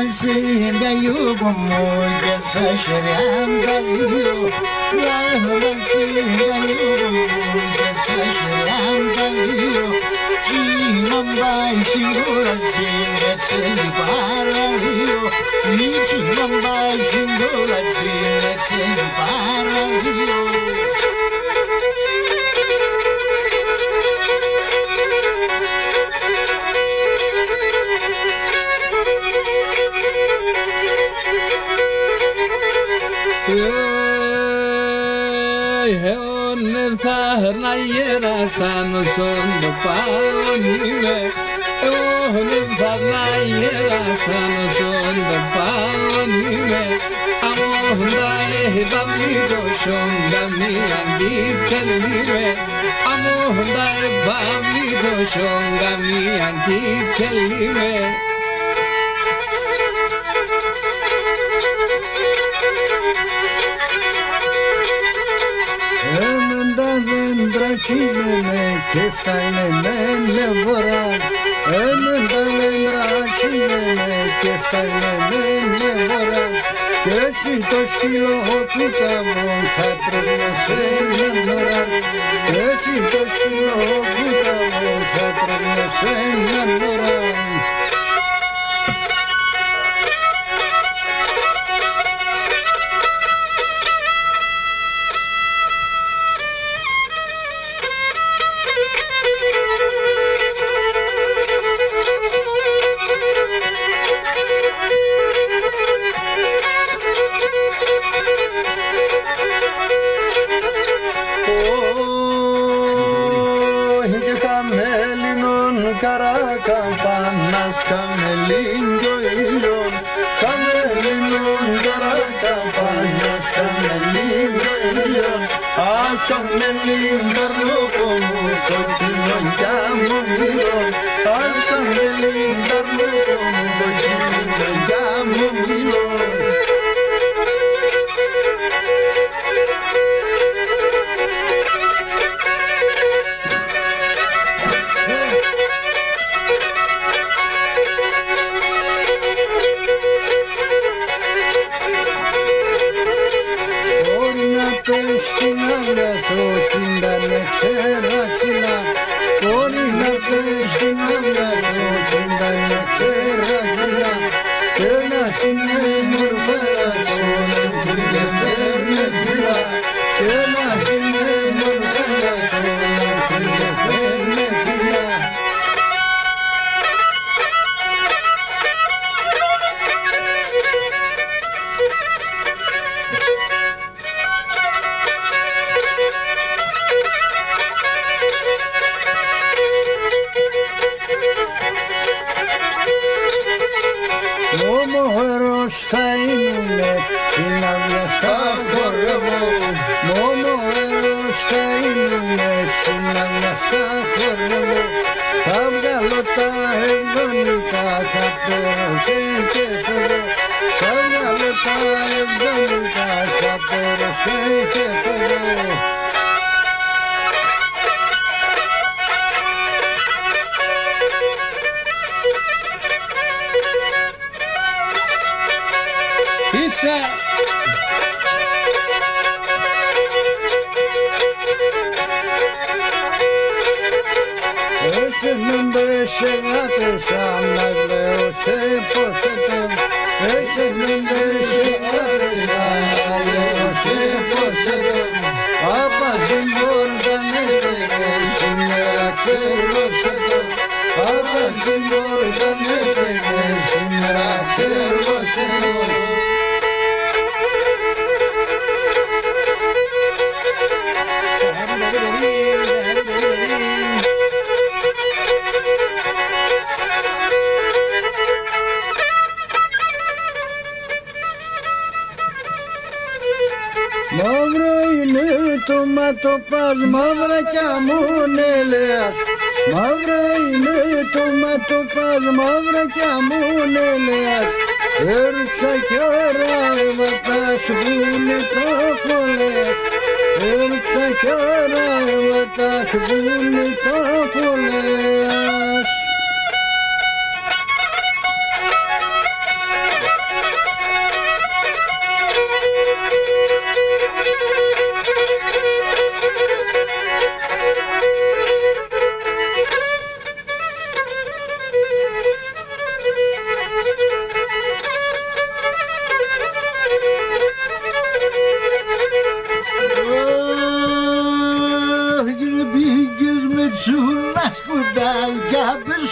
Rahmansinga yugumu Gesashriam Galiyo Rahmansinga yugumu Gesashriam Galiyo Chimambai Singura Singa Singparaliyo Chimambai Singura Singa Singparaliyo Sano son do paonime, Nirvanayera sano son do paonime, Amohundae bamido shongami andikelime, Amohundae bamido shongami andikelime. Çineme keftane menle varan Önünden çineme keftane menle varan Köşkü toşkilo hokutamon satrına senle varan Köşkü toşkilo hokutamon satrına senle varan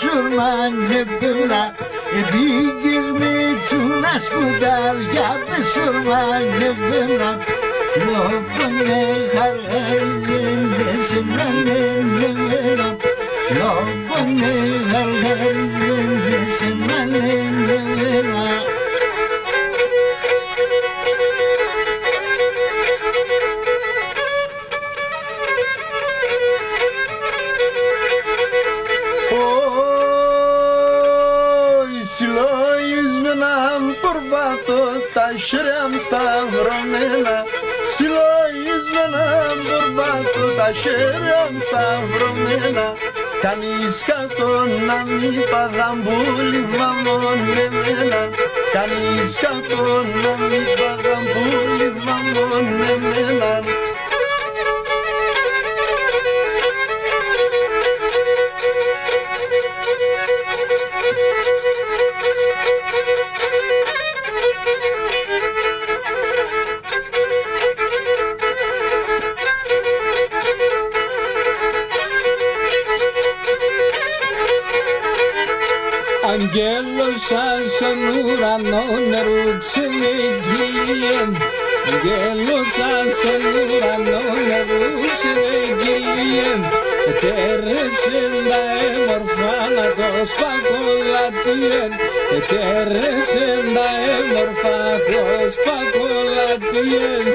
surmane bula Bigis me tsunas kudalya be surmane bula Lopane har zinde sinane bula Lopane har zinde sinane bula Taşırım stavromena Silo izmenem burbato Taşırım stavromena Kaniska kona mi pagambuli mamon nemena Kaniska kona mi pagambuli mamon nemena Angelos σαν ουρανό νερούξενε γυλιέν Angelos σαν ουρανό νερούξενε γυλιέν Ετέρεσεν τα έμορφα να το σπακολατιέν Ετέρεσεν τα έμορφα το σπακολατιέν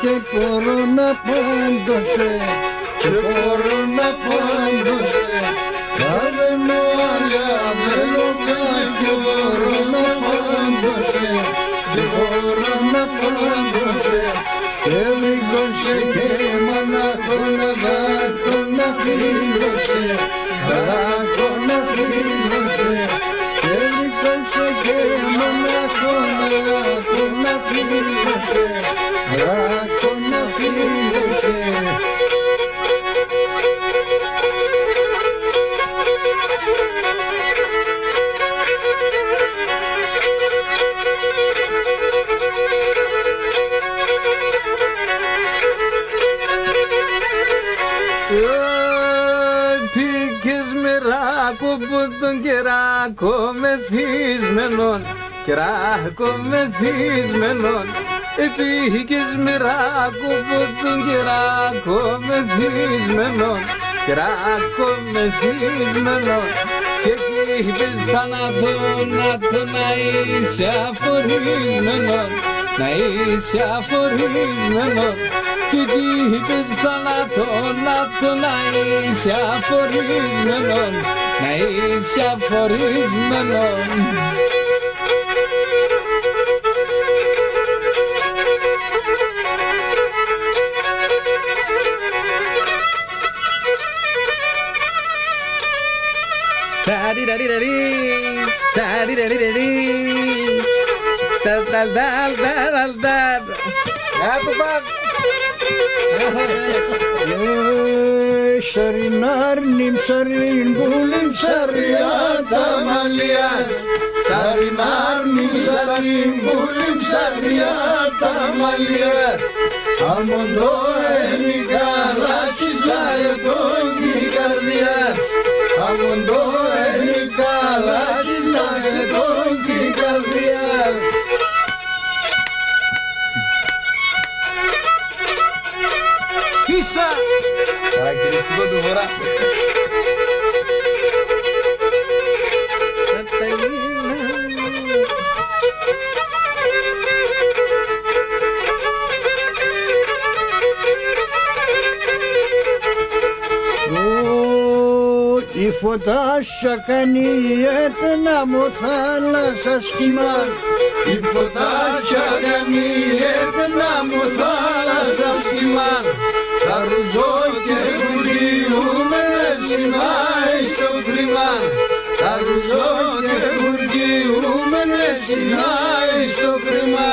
Και μπορώ να πάντωσε, και μπορώ να πάντωσε. Καβενό αλιά, βελοκά, και μπορώ να πάντωσε, και μπορώ να πάντωσε. Και βρήκωσε και μονάχο να γάτω να φίλωσε, γάτω να φίλωσε. Και βρήκωσε και μονάχο να γάτω να φίλωσε. Γάτο να φίλωσε. Πήγες μεράκο που τον κεράκο μεθυσμένον κεράκο μεθυσμένον, επήγες μοιράκο ποτούν κεράκο μεθυσμένον, κεράκο μεθυσμένον, και είπες θάνατο να είσαι αφορισμένον, να είσαι αφορισμένον, και είπες θάνατο να είσαι αφορισμένον, να είσαι αφορισμένον. Σαρινάρνιμ σαρίν πουλιμ σαριάτα μαλλιάς, σαρινάρνιμ σαρίν πουλιμ σαριάτα μαλλιάς, αμοντό ενικαλάτσις αετών κι καρδιάς, αμοντό ενικαλάτσις αετών κι καρδιάς. Φύσα! Χαρακτηριστικό του Βορρά. Η φωτάσια κάνει έτνα μου θάλασσα σχήμα, η φωτάσια κάνει έτνα μου θάλασσα σχήμα, τα ρουζό και φουργιούμε συνάει στο κρίμα, τα ρουζό και φουργιούμε συνάει στο κρίμα.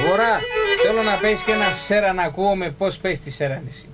Βορρά, θέλω να παίζεις και ένα σέρα να ακούω με πώς παίζεις τη σέρανηση.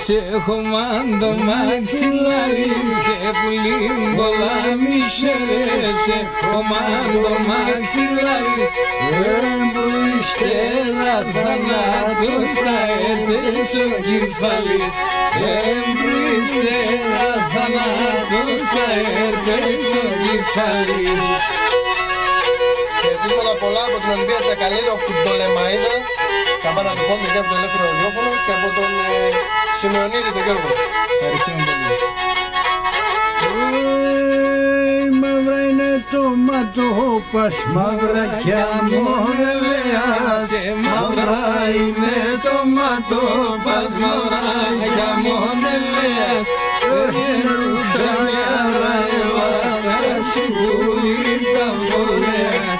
Σε χωμάντο μαξιλάρις και πουλήν πολλά μισέρεσε χωμάντο μαξιλάρις, έμπου ύστερα θανάτος θα έρθες ο κεφαλής, έμπου ύστερα θανάτος θα έρθες ο κεφαλής. Χαιρετίσματα πολλά από την Ολυμπία Τσακαλίδου, από την Πτολεμαΐδα, καμπάνα του Πόντου και από το Ελεύθερο Ραδιόφωνο και από τον Σημεωνίδη τον Γιώργο. Ευχαριστούμε πολύ. Μαύρα είναι το ματόπας, μαύρα κι αμονελέας, μαύρα είναι το ματόπας, μαύρα κι αμονελέας, Ρουξανιάρα εβάτα σιγούλη τα φορέας,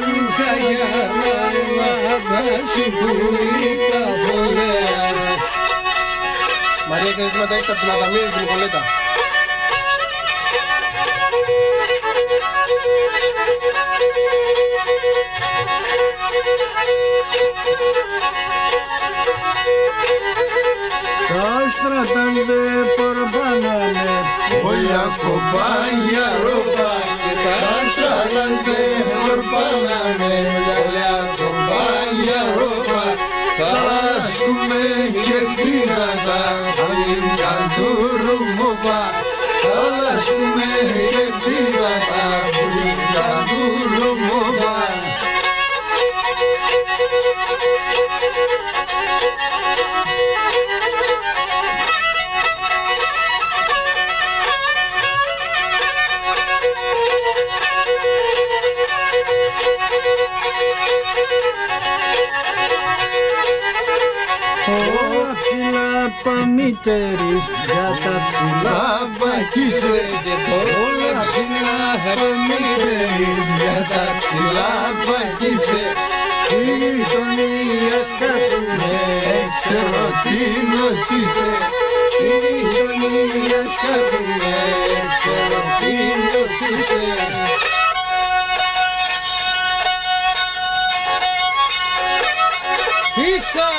Ρουξανιάρα εβάτα σιγούλη τα φορέας. Μαρία και ζητήματα έξω από την Αδαμίδη την Νικολέτα. Τα άστρα τα δε παραπάνανε, Olha companhia roupa, as tralas de orpanane. Olha companhia roupa, talas come que pirata, alim canturo moba. Talas come que pirata, alim canturo moba. Παμύτερης για τα ψηλά βακίσε. Όλα ψηλά παμύτερης για τα ψηλά βακίσε. Οι γειτονίες κάθουνε, ξέρω τι νοσήσε. Οι γειτονίες κάθουνε, ξέρω τι νοσήσε. Ίσα!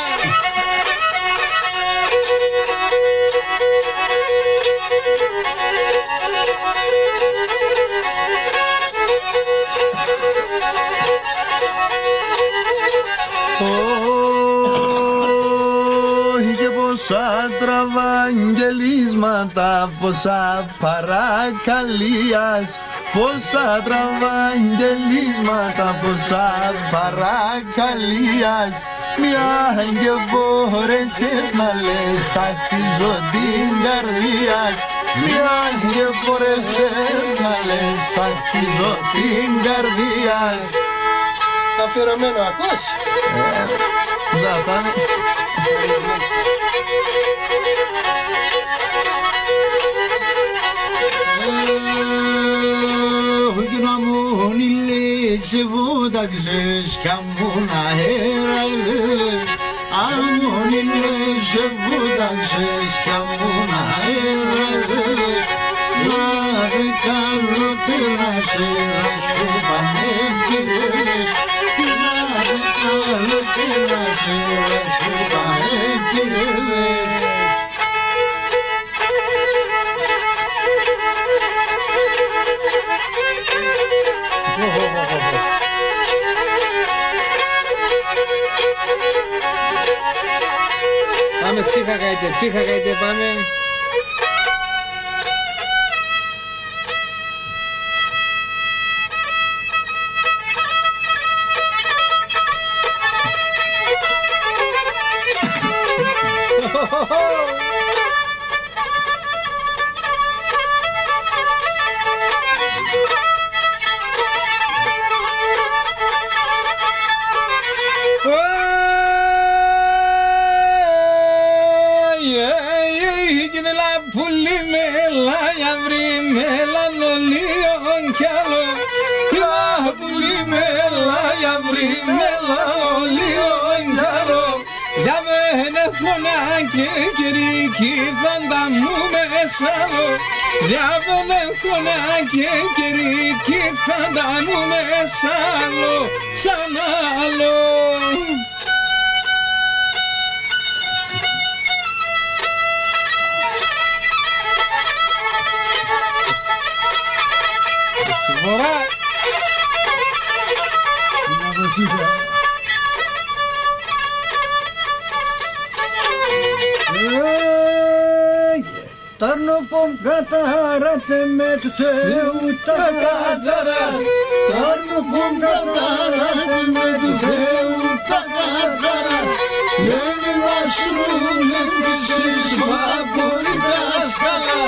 Όχι και πόσα τραβαγγελίσματα, πόσα παρακαλίας, πόσα τραβαγγελίσματα, πόσα παρακαλίας. Μια και μπόρεσες να λες, θα χτίζω την καρδιάς. Μια και μπόρεσες να λες, θα χτίζω την καρδιάς. Αφιερωμένο ακούς? Да, θα είναι. Γνώμουν οι λύσεις βούταξες κι αμούν αέρα ελεύθερες. Αμούν οι λύσεις βούταξες κι αμούν αέρα ελεύθερες. Να δε καλότερα σε ράσου πανεπιδεύες. Να δε καλότερα σε ράσου πανεπιδεύες. Πάμε τσίχα καείτε, πάμε. Και κερίκι φανταμούμε σάλο. Διάβολε χωνά και κερίκι φανταμούμε σάλο. Σαν άλλο. Συμφορά. Τάρνοπομ καταράτε με του Θεού τα καταράς. Τάρνοπομ καταράτε με του Θεού τα καταράς. Λένε λασρούν εμφύσεις βαπορικάς καλά.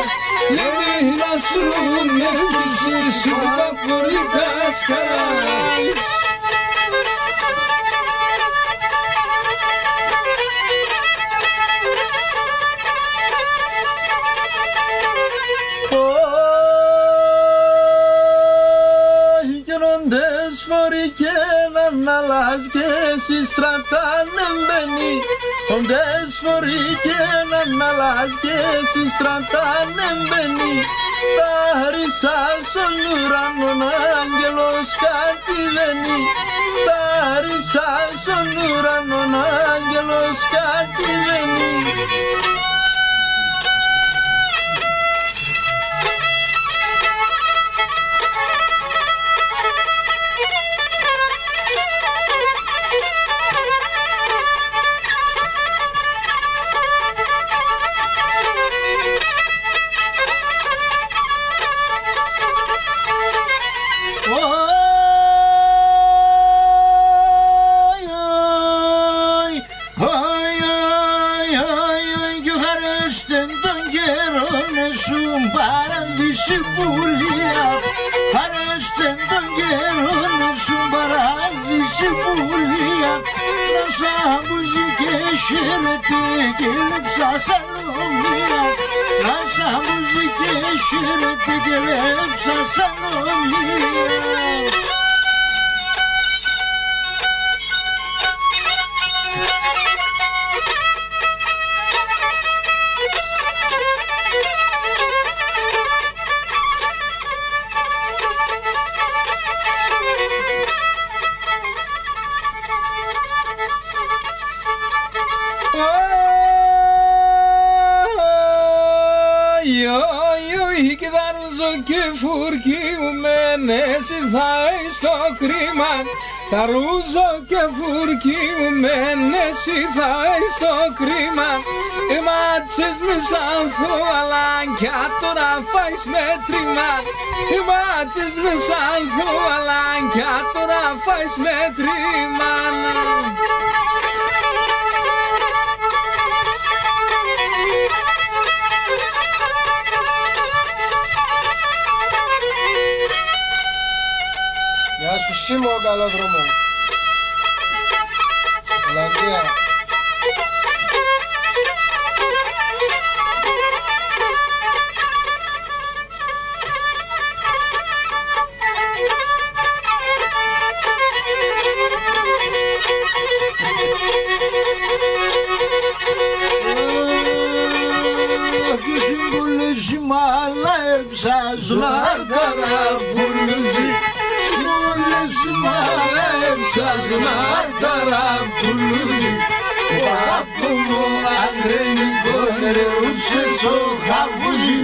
Λένε λασρούν εμφύσεις βαπορικάς καλά. Να αλλάζει και εσύ στρατάνε μπαίνει. Οντες φορεί και να αλλάζει και εσύ στρατάνε μπαίνει. Τα ρίσα στον ουρανό άγγελος κατηβαίνει. Τα ρίσα στον ουρανό άγγελος κατηβαίνει. παραδεισιπούλια, χαρέστε τον καιρό σου παραδεισιπούλια, να σαν μπουζί και χαίρετε και λέψα Σαλομία, να σαν μπουζί και χαίρετε και λέψα Σαλομία. Και φουρκιουμένες ηθάει στο κρίμα, θα ρούζω και φουρκιουμένες ηθάει στο κρίμα. Οι μάτσες με σαν θουαλάκια τώρα φάεις μέτρημα, οι μάτσες με σαν θουαλάκια τώρα φάεις μέτρημα. Γεια σου Σίμω, καλό δρόμο. Ολλανδία. Σazlar tarafuluzi, papumu andreni kolere uçe sohavuzi,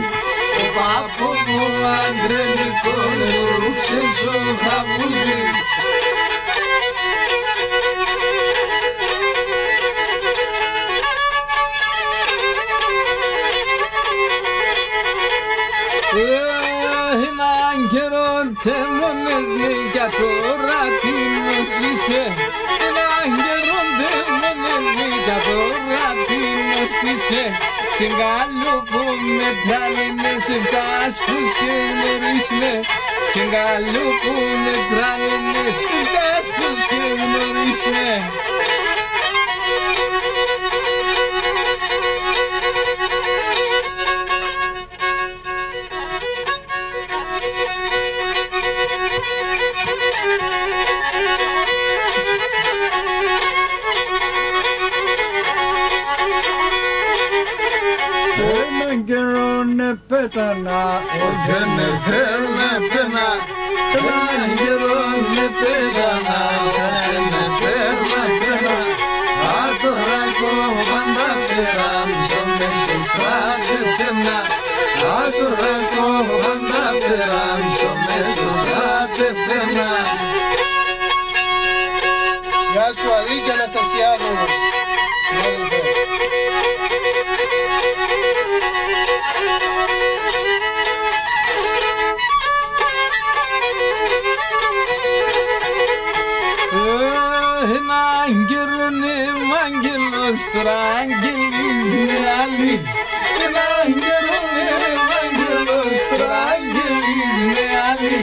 papumu andreni kolere uçe sohavuzi. Tememezli katora timesise, nangeron tememezli katora timesise. Singalu pume traline siftas puskemerisme, singalu pume traline siftas puskemerisme. Πέτανα, δεν με θέλε πένα, έναν καιρό με πέτανα, δεν με θέλε πένα, άτορα πάντα φέραν, στο μέσο στράτε πένα, άτορα πάντα φέραν, στο μέσο στράτε πένα. Γεια σου Αλίκη Αναστασιάδου. Strangelizni ali, strangelizni ali.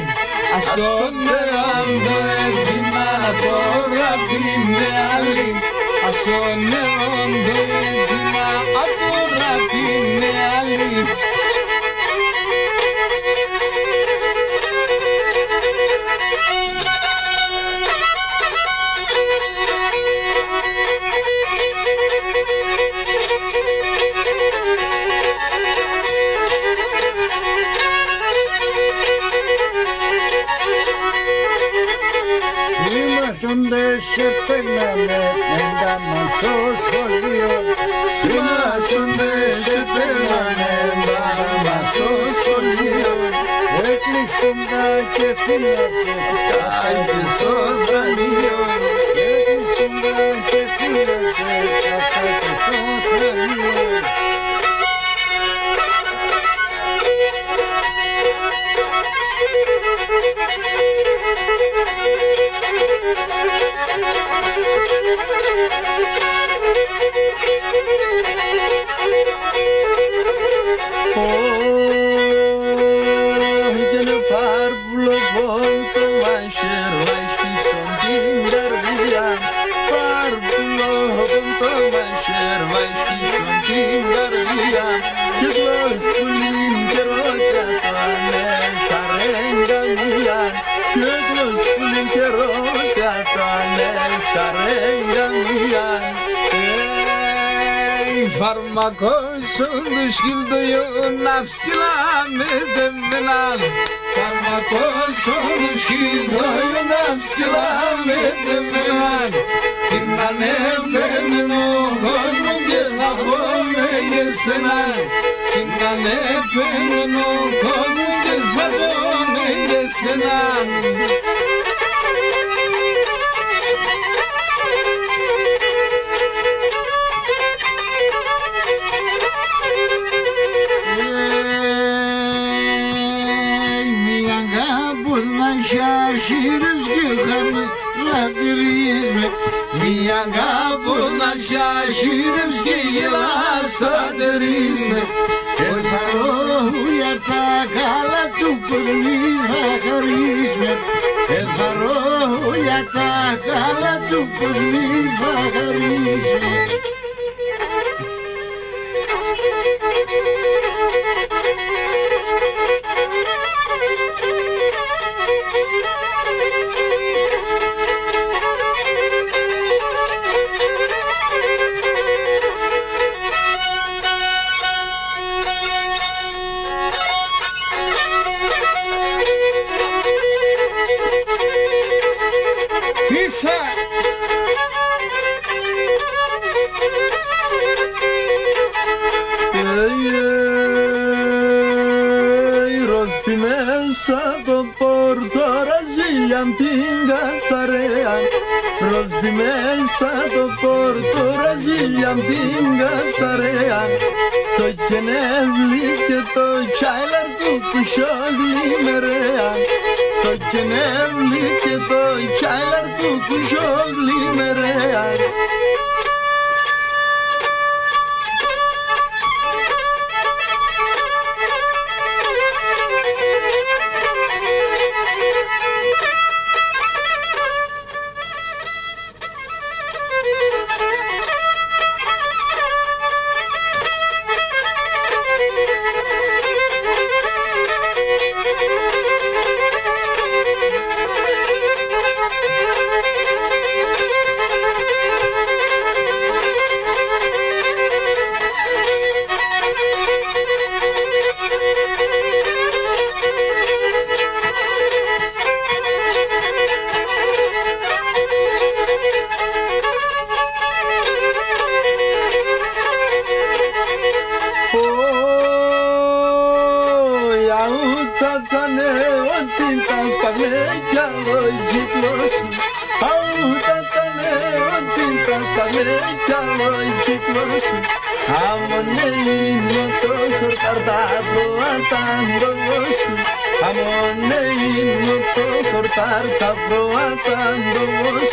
Asone ando edina tora tine ali, asone ando edina tora tine ali. Se pegame, andamos στο σχολείο. Θυμάσονται σε πegame, andamos στο σχολείο. Έκλεισαν τα κεφίλασε, κάγε στο δρανείο. Έκλεισαν τα κεφίλασε, κάγε στο δρανείο. Φαρμακόσον του σκυλτοϊού να φσκυλάμε τεμμέναν. Φαρμακόσον του σκυλτοϊού να φσκυλάμε τεμμέναν. Την ανέπαινο κόσμο και θα πούμε και σέναν. Την ανέπαινο κόσμο και θα πούμε και σέναν. Μια κάπως να σιάσιρευς και γελάς θα τερίσμε. Εθαρώ για τα καλά του πως μη θα χαρίσμε. Εθαρώ για τα καλά του πως μη θα χαρίσμε. Ρωθή μέσα το πόρτο ραζίλιαν την κατσαρέα. Ρωθή μέσα το πόρτο ραζίλιαν την κατσαρέα. Το κενεύλι και το τσάιλαρ του κουσιόγλι μερέα. Το κενεύλι και το τσάιλαρ του κουσιόγλι μερέα. Αμονέι μου το χορτάρ τα προατάντος.